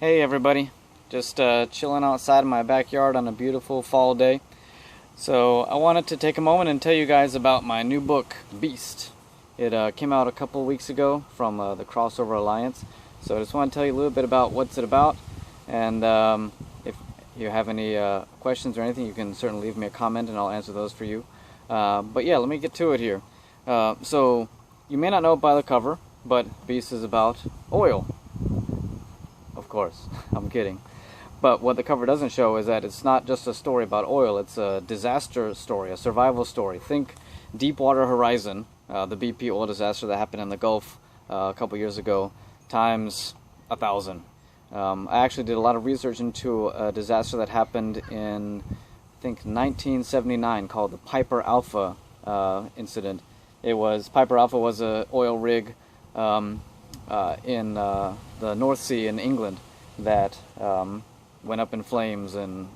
Hey everybody, just chilling outside in my backyard on a beautiful fall day. So I wanted to take a moment and tell you guys about my new book, Beast. It came out a couple of weeks ago from the Crossover Alliance. So I just want to tell you a little bit about what's it about, and if you have any questions or anything, you can certainly leave me a comment and I'll answer those for you. But yeah, let me get to it here. So you may not know it by the cover, but Beast is about oil. Of course, I'm kidding. But what the cover doesn't show is that it's not just a story about oil, it's a disaster story, a survival story. Think Deepwater Horizon, the BP oil disaster that happened in the Gulf a couple years ago, times 1,000. I actually did a lot of research into a disaster that happened in, I think, 1979 called the Piper Alpha incident. Piper Alpha was an oil rig in the North Sea in England that went up in flames, and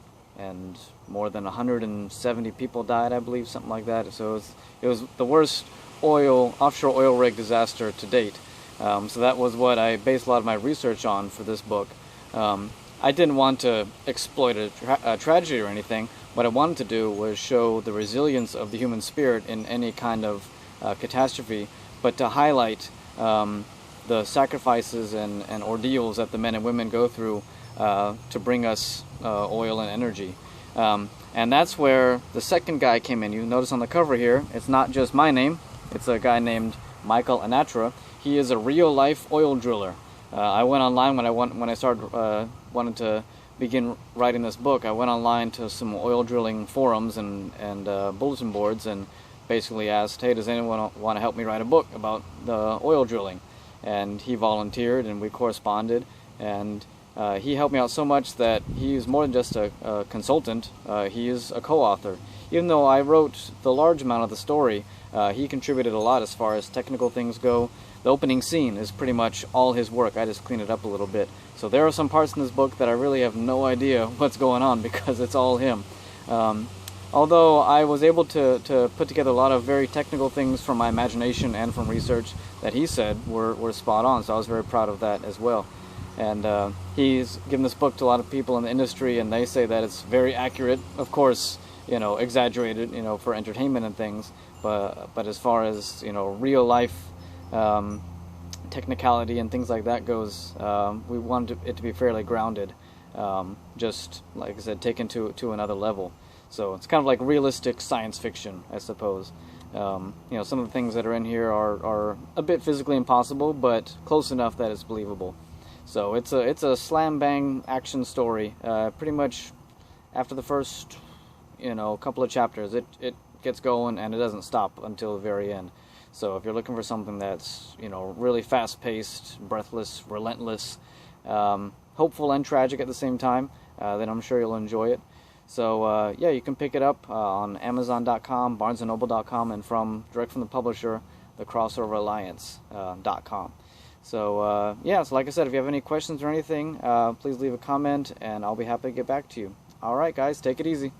more than 170 people died, I believe, something like that. So it was the worst offshore oil rig disaster to date. So that was what I based a lot of my research on for this book. I didn't want to exploit a tragedy or anything. What I wanted to do was show the resilience of the human spirit in any kind of catastrophe, but to highlight the sacrifices and ordeals that the men and women go through to bring us oil and energy. And that's where the second guy came in. You notice on the cover here, it's not just my name. It's a guy named Michael Anatra. He is a real-life oil driller. I went online when I started wanting to begin writing this book. I went online to some oil drilling forums and bulletin boards and basically asked, hey, does anyone want to help me write a book about the oil drilling? And he volunteered, and we corresponded, and he helped me out so much that he's more than just a consultant. He is a co-author. Even though I wrote the large amount of the story, he contributed a lot as far as technical things go. The opening scene is pretty much all his work. I just cleaned it up a little bit. So there are some parts in this book that I really have no idea what's going on because it's all him. Although I was able to put together a lot of very technical things from my imagination and from research that he said were spot on, so I was very proud of that as well. And he's given this book to a lot of people in the industry, and they say that it's very accurate. Of course, exaggerated, for entertainment and things. But as far as real life technicality and things like that goes, we wanted it to be fairly grounded. Just like I said, taken to another level. So it's kind of like realistic science fiction, I suppose. Some of the things that are in here are a bit physically impossible, but close enough that it's believable. So it's a slam bang action story. Pretty much after the first couple of chapters, it gets going and it doesn't stop until the very end. So if you're looking for something that's really fast paced, breathless, relentless, hopeful and tragic at the same time, then I'm sure you'll enjoy it. So yeah, you can pick it up on Amazon.com, BarnesandNoble.com, and direct from the publisher, thecrossoveralliance.com. So yeah, so like I said, if you have any questions or anything, please leave a comment, and I'll be happy to get back to you. All right, guys, take it easy.